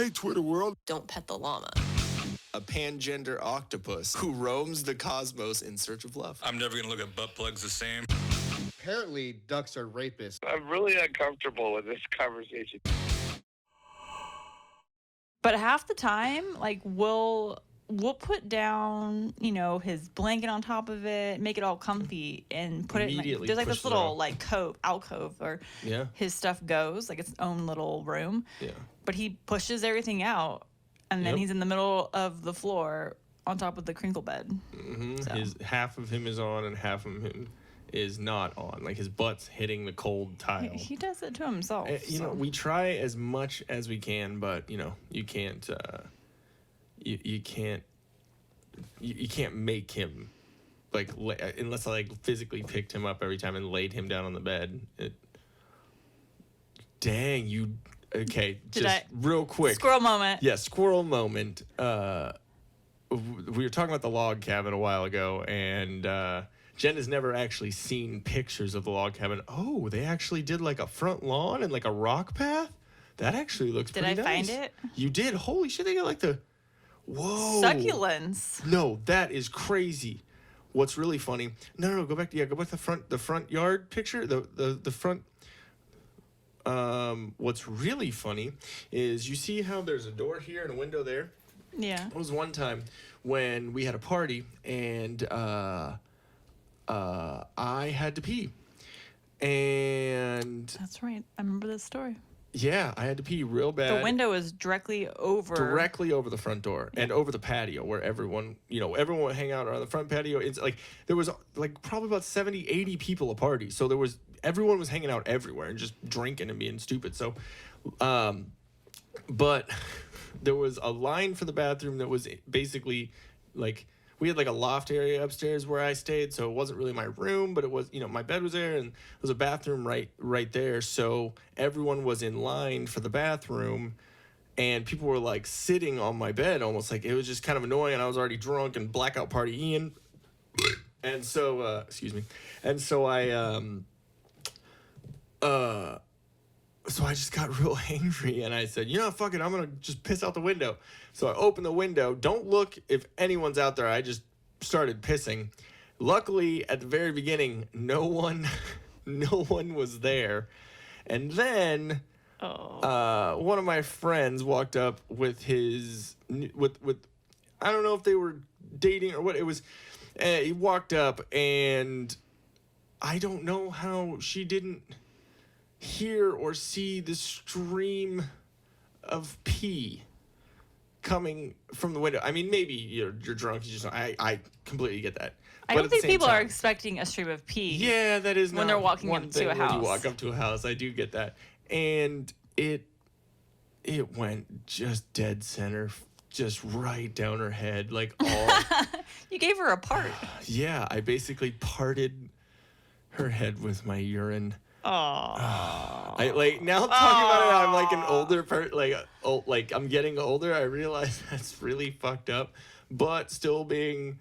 Hey, Twitter world. Don't pet the llama. A pangender octopus who roams the cosmos in search of love. I'm never going to look at butt plugs the same. Apparently, ducks are rapists. I'm really uncomfortable with this conversation. But half the time, like, we'll put down, you know, his blanket on top of it, make it all comfy, and put it in, like, there's like this little like alcove where his stuff goes, like its own little room. Yeah. But he pushes everything out, and then he's in the middle of the floor on top of the crinkle bed. Mm-hmm. So. Half of him is on and half of him is not on. Like, his butt's hitting the cold tile. He does it to himself. You know, we try as much as we can, but, you know, you can't, you can't make him, like, unless I, like, physically picked him up every time and laid him down on the bed. Dang, you... Okay, real quick. Squirrel moment. Yeah, squirrel moment. We were talking about the log cabin a while ago, and Jen has never actually seen pictures of the log cabin. Oh, they actually did like a front lawn and like a rock path? That actually looks pretty nice. Did I find it? You did? Holy shit, they got like the... Whoa. Succulents. No, that is crazy. What's really funny... No, go back to the front yard picture. The front... What's really funny is you see how there's a door here and a window there? Yeah. It was one time when we had a party and I had to pee. And that's right. I remember this story. Yeah, I had to pee real bad. The window is directly over the front door and over the patio where everyone would hang out on the front patio. It's like there was like probably about 70, 80 people a party. So everyone was hanging out everywhere and just drinking and being stupid. So, but there was a line for the bathroom that was basically like, we had like a loft area upstairs where I stayed. So it wasn't really my room, but it was, you know, my bed was there and there was a bathroom right there. So everyone was in line for the bathroom and people were like sitting on my bed almost, like it was just kind of annoying. And I was already drunk and blackout party Ian. And so, excuse me. And so so I just got real angry and I said, you know, fuck it, I'm going to just piss out the window. So I opened the window. Don't look if anyone's out there. I just started pissing. Luckily, at the very beginning, no one was there. And then one of my friends walked up with with I don't know if they were dating or what it was. He walked up and I don't know how she didn't hear or see the stream of pee coming from the window. I mean, maybe you're drunk. You just I completely get that. I don't think people are expecting a stream of pee. Yeah, that is when they're walking into a house. When you walk up to a house, I do get that, and it went just dead center, just right down her head, like all. You gave her a part. Yeah, I basically parted her head with my urine. I like now talking about it. I'm like an older like I'm getting older. I realize that's really fucked up, but still being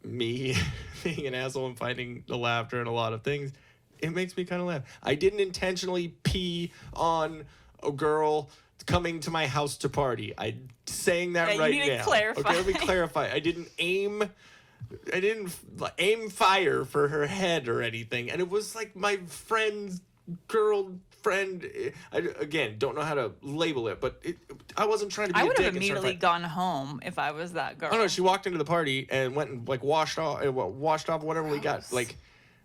me, being an asshole and finding the laughter in a lot of things, it makes me kind of laugh. I didn't intentionally pee on a girl coming to my house to party. I'm saying that right now. To clarify. Okay, let me clarify. I didn't aim fire for her head or anything, and it was like my friend's girlfriend. I again don't know how to label it, but I wasn't trying to be a dick. I would have immediately gone home if I was that girl. Oh no, she walked into the party and went and like washed off whatever we got. Like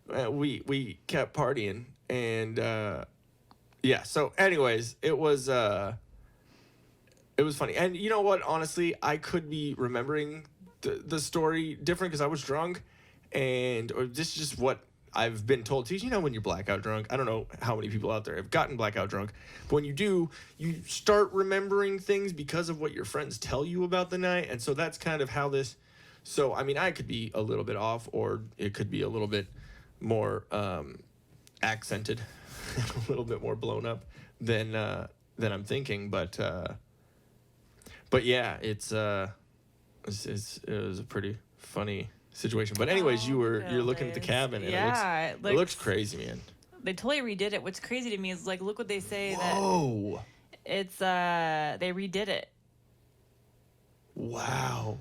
we kept partying and yeah. So anyways, it was funny, and you know what? Honestly, I could be remembering the story different because I was drunk, or this is just what I've been told. You know, when you're blackout drunk, I don't know how many people out there have gotten blackout drunk, but when you do, you start remembering things because of what your friends tell you about the night, and so that's kind of how this. So I mean, I could be a little bit off, or it could be a little bit more accented, a little bit more blown up than I'm thinking, but yeah, it was a pretty funny situation. But anyways, you're looking at the cabin and it looks crazy, man. They totally redid it. What's crazy to me is like, look what they say. Whoa. It's they redid it. Wow.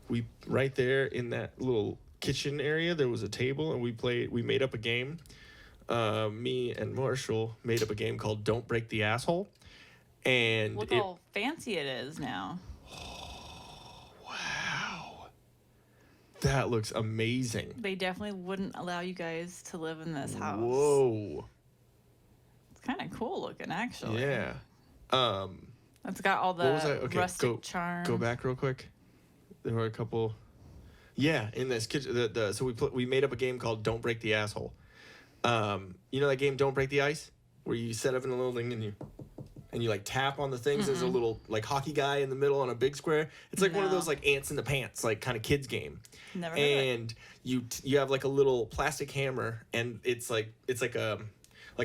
We right there in that little kitchen area, there was a table, and we made up a game. Me and Marshall made up a game called Don't Break the Asshole. And look how fancy it is now. Wow. That looks amazing. They definitely wouldn't allow you guys to live in this house. Whoa. It's kind of cool looking, actually. Yeah. It's got all the rustic charm. Go back real quick. There were a couple. Yeah, in this kitchen. So we made up a game called Don't Break the Asshole. You know that game Don't Break the Ice, where you set up in a little thing and you like tap on the things. There's a little like hockey guy in the middle on a big square. It's like one of those like ants in the pants like kind of kids game. Never heard of it. And you have like a little plastic hammer, and it's like a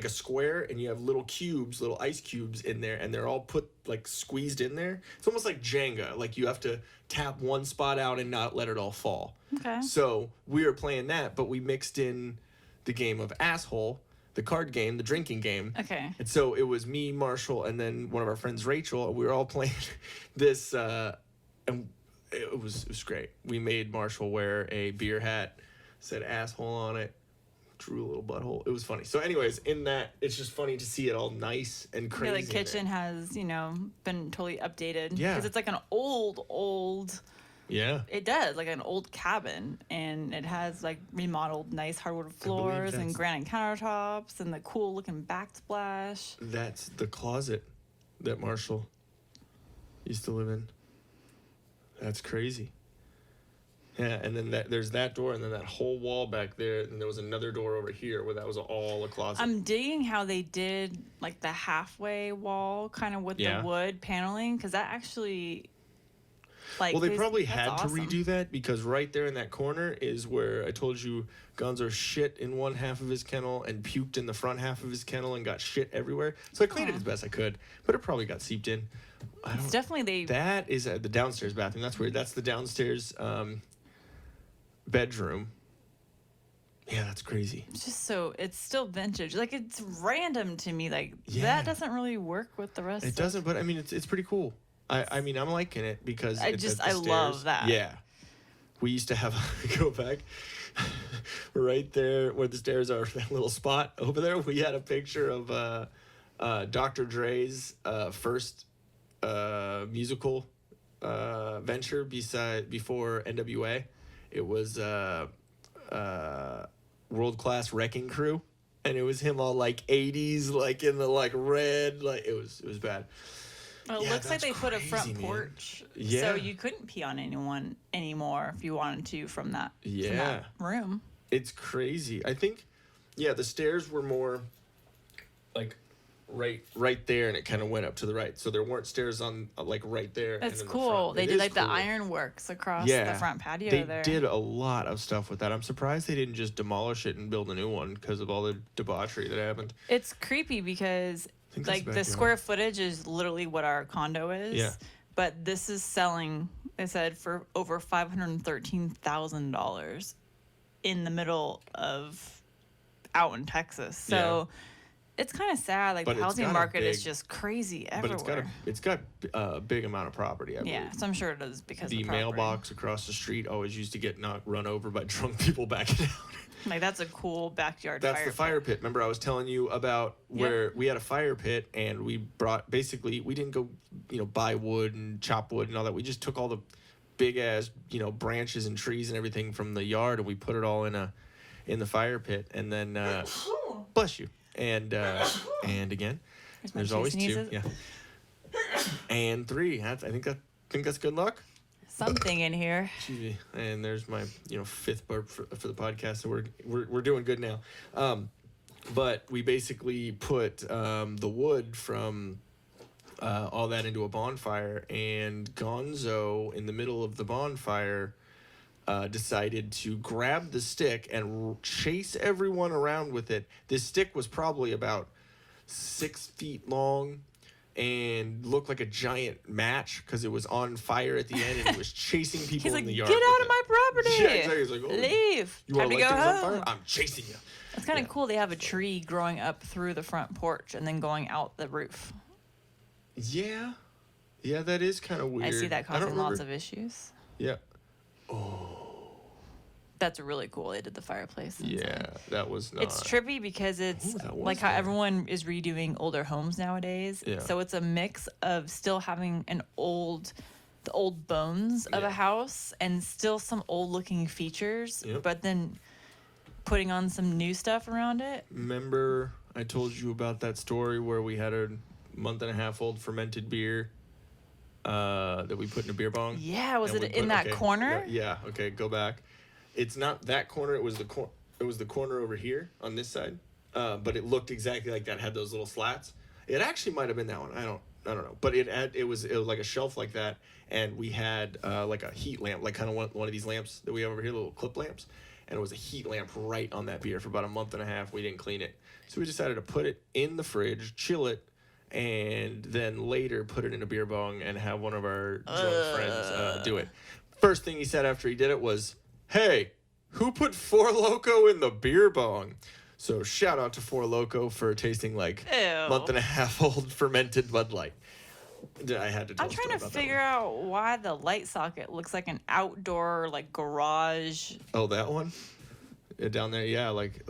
square, and you have little cubes, little ice cubes in there, and they're all put like squeezed in there. It's almost like Jenga. Like you have to tap one spot out and not let it all fall. Okay. So we were playing that, but we mixed in the game of Asshole, the card game, the drinking game. Okay. And so it was me, Marshall, and then one of our friends, Rachel, and we were all playing this, and it was great. We made Marshall wear a beer hat, said asshole on it, drew a little butthole. It was funny. So anyways, in that, it's just funny to see it all nice and crazy. Yeah, the kitchen has, been totally updated. Yeah. Because it's like an old... Yeah. It does, like an old cabin, and it has like remodeled nice hardwood floors and granite countertops and the cool looking backsplash. That's the closet that Marshall used to live in. That's crazy. Yeah, and then there's that door, and then that whole wall back there, and there was another door over here where that was all a closet. I'm digging how they did like the halfway wall kind of with the wood paneling, because that actually... well, they probably had to redo that, because right there in that corner is where I told you Gonzo shit in one half of his kennel and puked in the front half of his kennel and got shit everywhere. So I cleaned it as best I could, but it probably got seeped in. It's definitely That is the downstairs bathroom. That's weird. That's the downstairs bedroom. Yeah, that's crazy. It's just it's still vintage. Like, it's random to me. Like, that doesn't really work with the rest. It doesn't, but I mean, it's pretty cool. I mean, I'm liking it because I love that. Yeah. We used to have, go back, right there where the stairs are, that little spot over there, we had a picture of Dr. Dre's first musical venture before NWA. It was World Class Wrecking Crew, and it was him all like 80s, like in the like red, like it was bad. Well, it looks like they put a front porch, so you couldn't pee on anyone anymore if you wanted to from that room. It's crazy. I think, the stairs were more like right there, and it kind of went up to the right. So there weren't stairs on like right there. That's cool. They did like the ironworks across the front patio there. They did a lot of stuff with that. I'm surprised they didn't just demolish it and build a new one because of all the debauchery that happened. It's creepy because like the square footage is literally what our condo is. Yeah. But this is selling, they said, for over $513,000 in the middle of out in Texas. So it's kind of sad. Like, the housing market is just crazy everywhere. But it's got a big amount of property, I believe. Yeah, so I'm sure it is because the of property. mailbox across the street always used to get run over by drunk people backing out. Like, that's a cool backyard That's the fire pit. Remember, I was telling you about where we had a fire pit, and we brought, basically, we didn't go, buy wood and chop wood and all that. We just took all the big ass, branches and trees and everything from the yard, and we put it all in the fire pit, and then bless you. And again, there's always two. Yeah. And three. I think that's good luck. Something in here. And there's my fifth burp for the podcast. So we're doing good now. But we basically put the wood from all that into a bonfire, and Gonzo in the middle of the bonfire decided to grab the stick and chase everyone around with it. This stick was probably about 6 feet long and looked like a giant match because it was on fire at the end, and it was chasing people in the yard. Get out of my property! Yeah, exactly. He's like, leave. You Time to go home. On fire? I'm chasing you. It's kind of cool. They have a tree growing up through the front porch and then going out the roof. Yeah. Yeah, that is kind of weird. I see that I don't causing lots remember- of issues. Yeah. That's really cool. They did the fireplace. Yeah, inside. that was not. It's trippy because it's Ooh, that was like how there. everyone is redoing older homes nowadays. Yeah. So it's a mix of still having the old bones of Yeah. a house and still some old looking features, Yep. but then putting on some new stuff around it. Remember I told you about that story where we had a month-and-a-half-old fermented beer that we put in a beer bong? Yeah, was And it we in put- that okay, corner? Yeah, okay, go back. It's not that corner, it was the corner over here on this side. But it looked exactly like that, had those little slats. It actually might have been that one. I don't know. But it was like a shelf like that, and we had like a heat lamp, like kind of one of these lamps that we have over here, little clip lamps. And it was a heat lamp right on that beer for about a month and a half. We didn't clean it. So we decided to put it in the fridge, chill it, and then later put it in a beer bong and have one of our drunk friends do it. First thing he said after he did it was, "Hey, who put Four Loko in the beer bong?" So shout out to Four Loko for tasting like Ew. month-and-a-half-old fermented Bud Light. I had to tell I'm a trying story to about that figure one. out why the light socket looks like an outdoor like garage. Oh, that one? Down there, yeah, like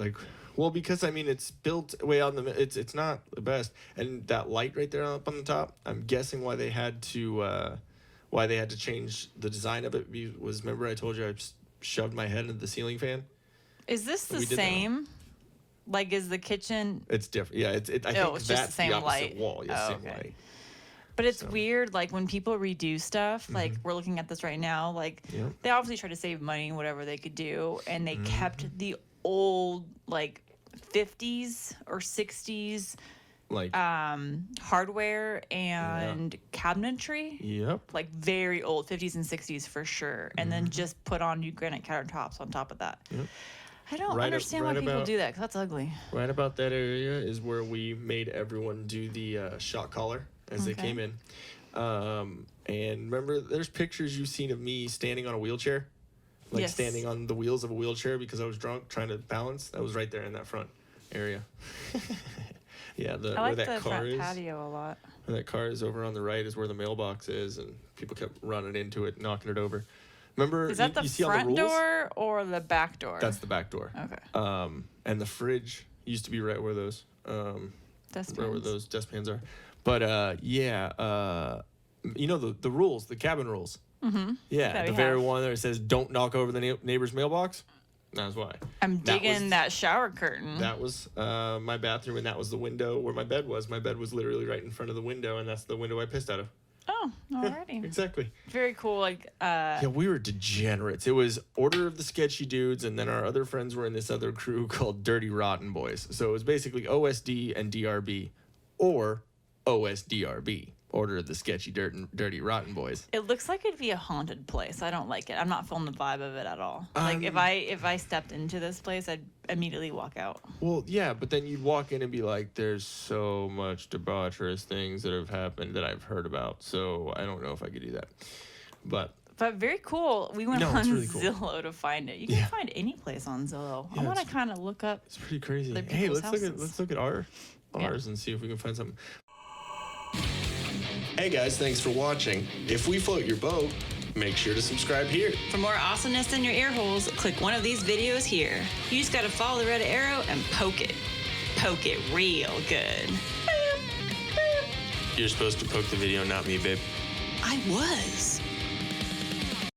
well, because I mean it's built way out in the it's not the best. And that light right there up on the top, I'm guessing why they had to change the design of it was, remember I told you I shoved my head into the ceiling fan? Is this the We did that one. same? Like, is the kitchen? It's different. Yeah, I think it's just the that's same the opposite light. wall. Yeah, Oh, same okay. light. But it's weird, like when people redo stuff, like we're looking at this right now, like Yep. they obviously tried to save money, whatever they could do, and they Mm-hmm. kept the old like 50s or 60s Like hardware and cabinetry, yep. like very old 50s and 60s for sure, and then just put on new granite countertops on top of that. Yep. I don't Right understand why right people about- do that, 'cause that's ugly. Right about that area is where we made everyone do the shot collar as they Okay. came in. And remember, there's pictures you've seen of me standing on a wheelchair, like Yes. standing on the wheels of a wheelchair because I was drunk trying to balance. That was right there in that front area. Yeah, I where like that the car front is. patio a lot. Where that car is over on the right is where the mailbox is, and people kept running into it, knocking it over. Remember, Is that the you see all the front rules? door or the back door? That's the back door. Okay. And the fridge used to be right where those That's right where those dustpans are. But you know the rules, the cabin rules. Mm-hmm. Yeah, That the we very have. one that says don't knock over the neighbor's mailbox. That's why. I'm That digging was- that shower curtain. That was my bathroom, and that was the window where my bed was. My bed was literally right in front of the window, and that's the window I pissed out of. Oh, alrighty. Exactly. Very cool. Like, Yeah, we were degenerates. It was Order of the Sketchy Dudes, and then our other friends were in this other crew called Dirty Rotten Boys. So it was basically OSD and DRB, or OSDRB, Order of the Sketchy Dirty Rotten Boys. it looks like it'd be a haunted place. I don't like it. I'm not feeling the vibe of it at all. Like, if I stepped into this place, I'd immediately walk out. Well, yeah, but then you'd walk in and be like, there's so much debaucherous things that have happened that I've heard about, so I don't know if I could do that. But But very cool. We went No, on it's really cool. Zillow to find it. You can Yeah. find any place on Zillow. Yeah, I want to it's- kind of look up. it's pretty crazy. Other Hey, people's let's houses. look at ours Yeah. and see if we can find something. Hey guys, thanks for watching. If we float your boat, make sure to subscribe here. For more awesomeness in your ear holes, click one of these videos here. You just got to follow the red arrow and poke it. Poke it real good. You're supposed to poke the video, not me, babe. I was.